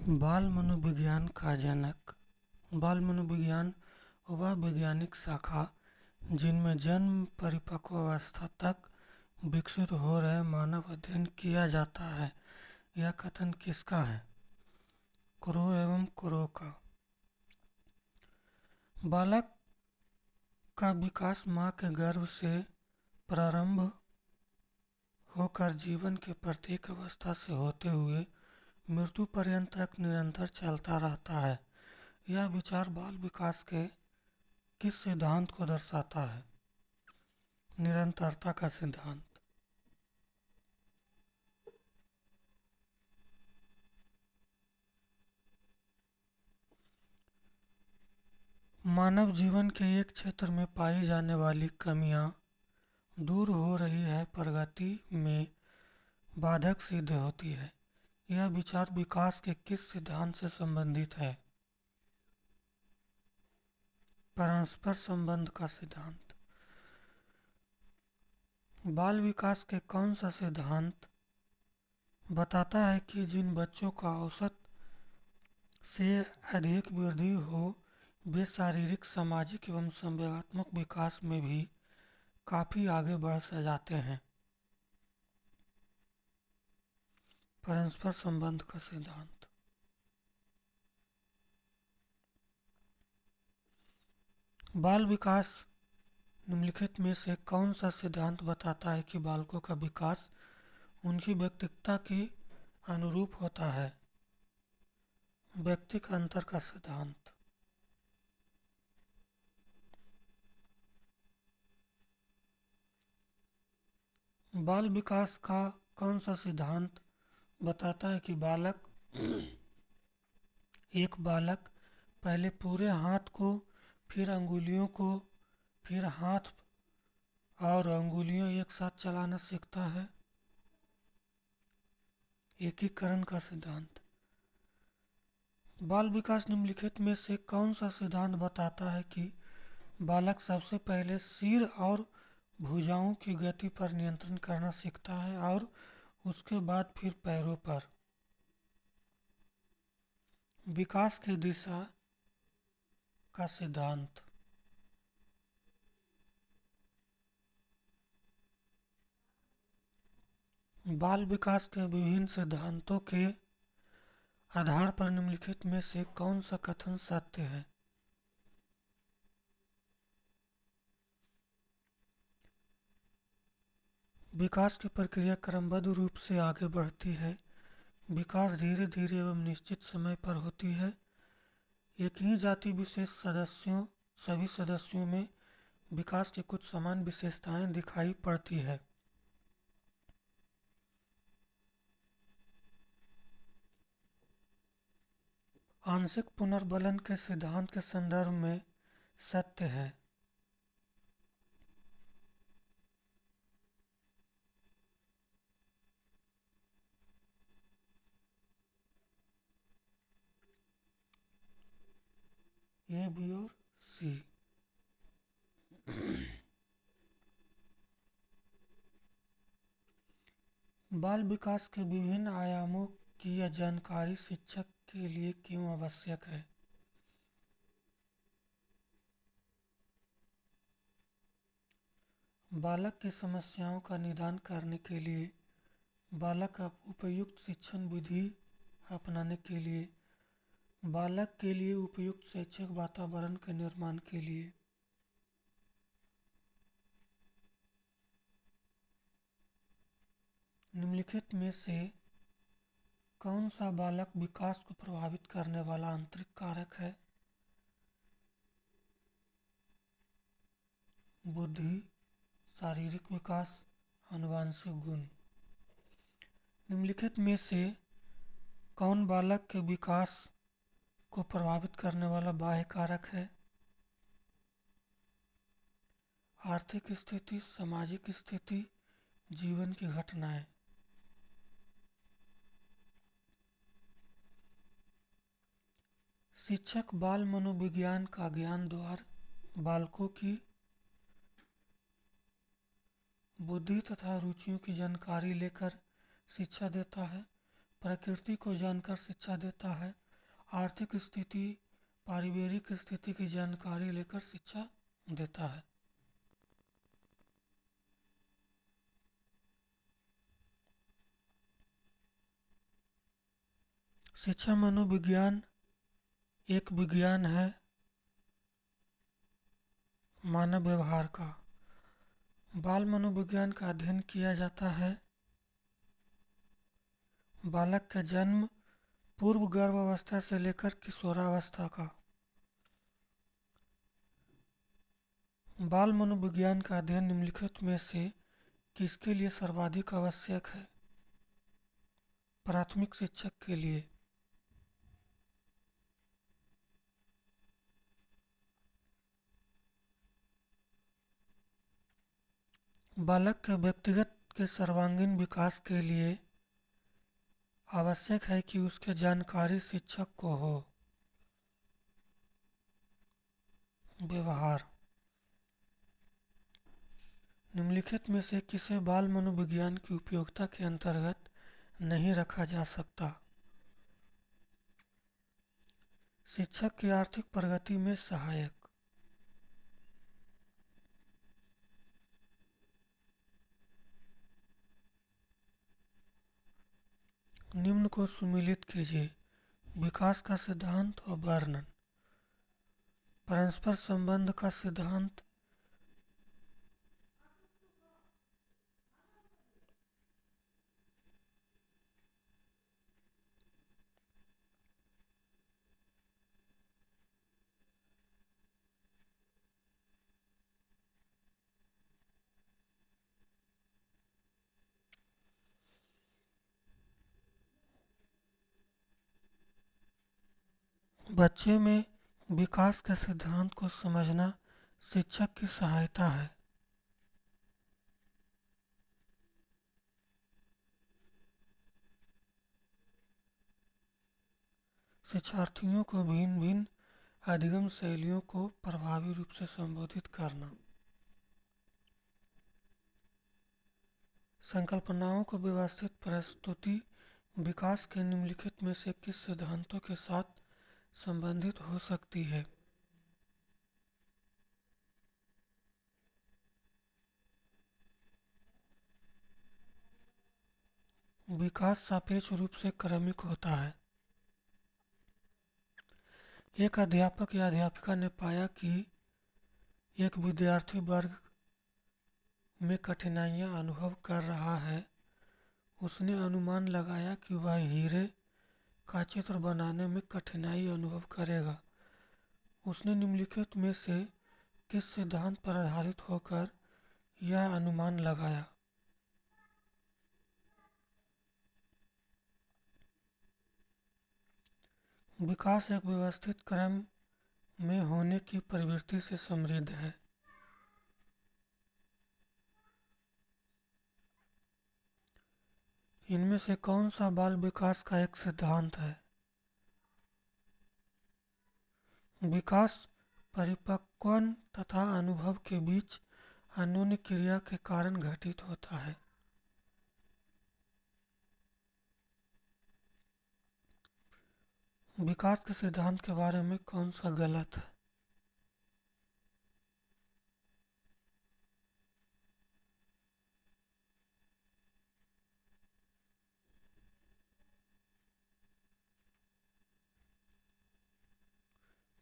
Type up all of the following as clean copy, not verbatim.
बाल मनोविज्ञान का जनक। बाल मनोविज्ञान वह वैज्ञानिक शाखा जिनमें जन्म परिपक्व अवस्था तक विकसित हो रहे मानव अध्ययन किया जाता है। यह कथन किसका है? क्रो एवं क्रो का। बालक का विकास माँ के गर्भ से प्रारंभ होकर जीवन के प्रत्येक अवस्था से होते हुए मृत्यु पर्यंत तक निरंतर चलता रहता है। यह विचार बाल विकास के किस सिद्धांत को दर्शाता है? निरंतरता का सिद्धांत। मानव जीवन के एक क्षेत्र में पाई जाने वाली कमियां दूर हो रही है, प्रगति में बाधक सिद्ध होती है। यह विचार विकास के किस सिद्धांत से संबंधित है? परस्पर संबंध का सिद्धांत। बाल विकास के कौन सा सिद्धांत बताता है कि जिन बच्चों का औसत से अधिक वृद्धि हो वे शारीरिक, सामाजिक एवं संवेगात्मक विकास में भी काफी आगे बढ़ से जाते हैं? परस्पर संबंध का सिद्धांत। बाल विकास निम्नलिखित में से कौन सा सिद्धांत बताता है कि बालकों का विकास उनकी व्यक्तित्वता के अनुरूप होता है? व्यक्तिक अंतर का सिद्धांत। बाल विकास का कौन सा सिद्धांत बताता है कि एक बालक पहले पूरे हाथ को, फिर अंगुलियों को, फिर हाथ और अंगुलियां एक साथ चलाना सीखता है? एकीकरण का सिद्धांत। बाल विकास निम्नलिखित में से कौन सा सिद्धांत बताता है कि बालक सबसे पहले सिर और भुजाओं की गति पर नियंत्रण करना सीखता है और उसके बाद फिर पैरों पर? विकास की दिशा का सिद्धांत। बाल विकास के विभिन्न सिद्धांतों के आधार पर निम्नलिखित में से कौन सा कथन सत्य है? विकास की प्रक्रिया क्रमबद्ध रूप से आगे बढ़ती है। विकास धीरे धीरे एवं निश्चित समय पर होती है। एक ही जाति विशेष सभी सदस्यों में विकास की कुछ समान विशेषताएं दिखाई पड़ती है। आंशिक पुनर्बलन के सिद्धांत के संदर्भ में सत्य है। ए, बी और सी। बाल विकास के विभिन्न आयामों की यह जानकारी शिक्षक के लिए क्यों आवश्यक है? बालक की समस्याओं का निदान करने के लिए, बालक उपयुक्त शिक्षण विधि अपनाने के लिए, बालक के लिए उपयुक्त शैक्षिक वातावरण के निर्माण के लिए। निम्नलिखित में से कौन सा बालक विकास को प्रभावित करने वाला आंतरिक कारक है? बुद्धि, शारीरिक विकास, आनुवंशिक गुण। निम्नलिखित में से कौन बालक के विकास को प्रभावित करने वाला बाह्य कारक है? आर्थिक स्थिति, सामाजिक स्थिति, जीवन की घटनाएं। शिक्षक बाल मनोविज्ञान का ज्ञान द्वार बालकों की बुद्धि तथा रुचियों की जानकारी लेकर शिक्षा देता है। प्रकृति को जानकर शिक्षा देता है। आर्थिक स्थिति, पारिवारिक स्थिति की जानकारी लेकर शिक्षा देता है। शिक्षा मनोविज्ञान एक विज्ञान है मानव व्यवहार का। बाल मनोविज्ञान का अध्ययन किया जाता है बालक के जन्म पूर्व गर्भावस्था से लेकर किशोरावस्था का। बाल मनोविज्ञान का अध्ययन निम्नलिखित में से किसके लिए सर्वाधिक आवश्यक है? प्राथमिक शिक्षक के लिए। बालक के व्यक्तिगत के सर्वांगीण विकास के लिए आवश्यक है कि उसके जानकारी शिक्षक को हो। व्यवहार। निम्नलिखित में से किसे बाल मनोविज्ञान की उपयोगिता के अंतर्गत नहीं रखा जा सकता? शिक्षक की आर्थिक प्रगति में सहायक। निम्न को सुमेलित कीजिए। विकास का सिद्धांत और वर्णन। परस्पर संबंध का सिद्धांत। बच्चे में विकास के सिद्धांत को समझना शिक्षक की सहायता है। शिक्षार्थियों को भिन्न भिन्न अधिगम शैलियों को प्रभावी रूप से संबोधित करना। संकल्पनाओं को व्यवस्थित प्रस्तुति विकास के निम्नलिखित में से किस सिद्धांतों के साथ संबंधित हो सकती है? विकास सापेक्ष रूप से क्रमिक होता है। एक अध्यापक या अध्यापिका ने पाया कि एक विद्यार्थी वर्ग में कठिनाइयां अनुभव कर रहा है। उसने अनुमान लगाया कि वह हीरे का चित्र बनाने में कठिनाई अनुभव करेगा। उसने निम्नलिखित में से किस सिद्धांत पर आधारित होकर यह अनुमान लगाया? विकास एक व्यवस्थित क्रम में होने की प्रवृत्ति से समृद्ध है। इनमें से कौन सा बाल विकास का एक सिद्धांत है? विकास परिपक्वन तथा अनुभव के बीच अन्योन्य क्रिया के कारण घटित होता है। विकास के सिद्धांत के बारे में कौन सा गलत है?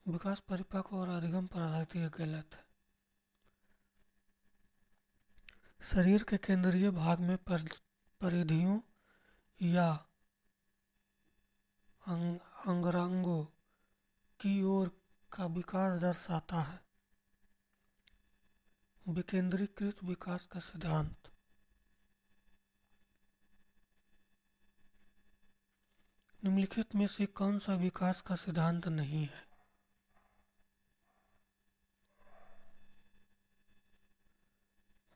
विकास परिपक्व और अधिगम पर आधारित यह गलत है। शरीर के केंद्रीय भाग में परिधियों या अंगांगों की ओर का विकास दर्शाता है। विकेंद्रीकृत विकास का सिद्धांत। निम्नलिखित में से कौन सा विकास का सिद्धांत नहीं है?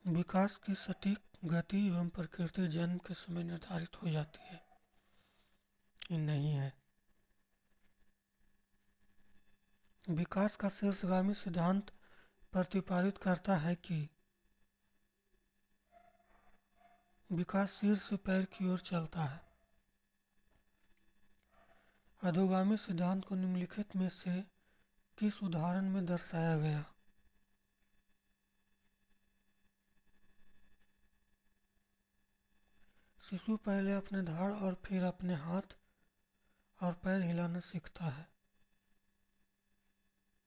विकास की सटीक गति एवं प्रकृति जन्म के समय निर्धारित हो जाती है। ये नहीं है। विकास का शीर्षगामी सिद्धांत प्रतिपादित करता है कि विकास शीर्ष से पैर की ओर चलता है। अधोगामी सिद्धांत को निम्नलिखित में से किस उदाहरण में दर्शाया गया? शिशु पहले अपने धड़ और फिर अपने हाथ और पैर हिलाना सीखता है।